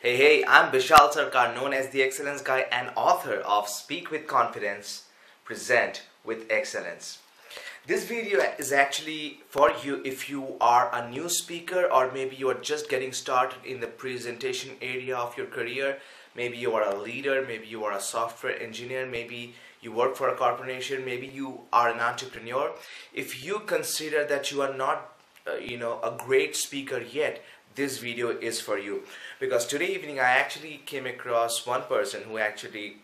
Hey, I'm Bishal Sarkar, known as the Excellence Guy and author of Speak with Confidence, Present with Excellence. This video is actually for you if you are a new speaker, or maybe you are just getting started in the presentation area of your career. Maybe you are a leader, maybe you are a software engineer, maybe you work for a corporation, maybe you are an entrepreneur. If you consider that you are not a great speaker yet, this video is for you, because today evening I actually came across one person who actually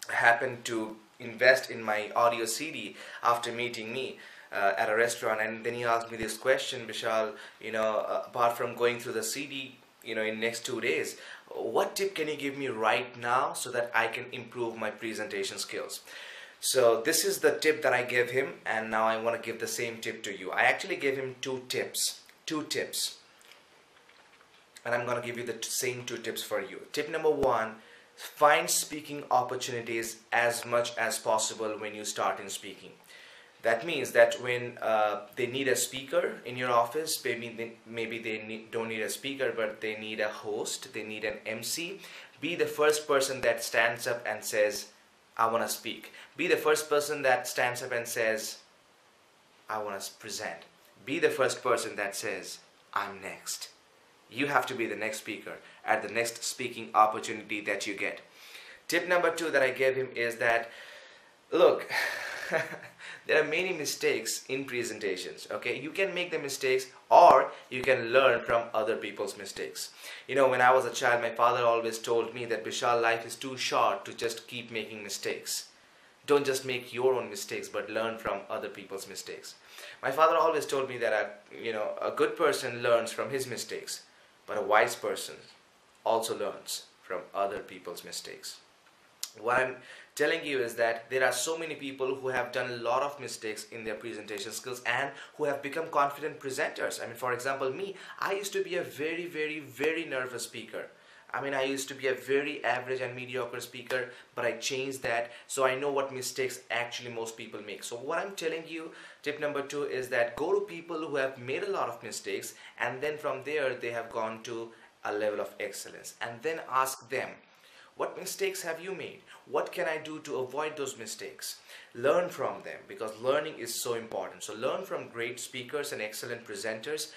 happened to invest in my audio CD after meeting me at a restaurant, and then he asked me this question: Bishal, apart from going through the CD in next 2 days, what tip can you give me right now so that I can improve my presentation skills? So this is the tip that I gave him, and now I want to give the same tip to you. I actually gave him two tips, and I'm going to give you the same two tips for you. Tip number one: find speaking opportunities as much as possible when you start in speaking. That means that when they need a speaker in your office, maybe they don't need a speaker, but they need a host, they need an MC. Be the first person that stands up and says, I want to speak. Be the first person that stands up and says, I want to present. Be the first person that says, I'm next. You have to be the next speaker at the next speaking opportunity that you get. Tip number two that I gave him is that, look, there are many mistakes in presentations, okay? You can make the mistakes, or you can learn from other people's mistakes. When I was a child, my father always told me that, Bishal, life is too short to just keep making mistakes. Don't just make your own mistakes, but learn from other people's mistakes. My father always told me that a good person learns from his mistakes, but a wise person also learns from other people's mistakes. What I'm telling you is that there are so many people who have done a lot of mistakes in their presentation skills and who have become confident presenters. I mean, for example, me, I used to be a very, very, very nervous speaker. I used to be a very average and mediocre speaker, but I changed that, so I know what mistakes actually most people make. So what I'm telling you, tip number two, is that go to people who have made a lot of mistakes, and then from there they have gone to a level of excellence, and then ask them, what mistakes have you made? What can I do to avoid those mistakes? Learn from them, because learning is so important. So learn from great speakers and excellent presenters.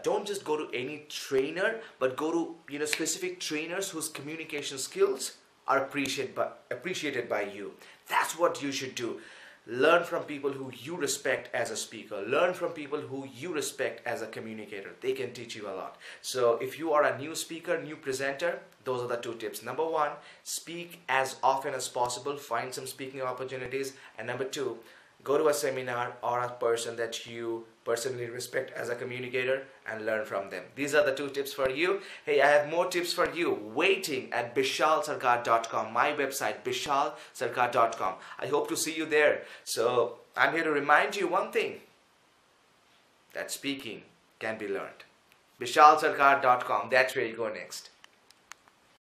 Don't just go to any trainer, but go to specific trainers whose communication skills are appreciated by you. That's what you should do. Learn from people who you respect as a speaker. Learn from people who you respect as a communicator. They can teach you a lot. So if you are a new speaker, new presenter, those are the two tips. Number one, speak as often as possible. Find some speaking opportunities. And number two, go to a seminar or a person that you personally respect as a communicator and learn from them. These are the two tips for you. Hey, I have more tips for you waiting at bishalsarkar.com, my website, bishalsarkar.com. I hope to see you there. So I'm here to remind you one thing, that speaking can be learned. bishalsarkar.com, that's where you go next.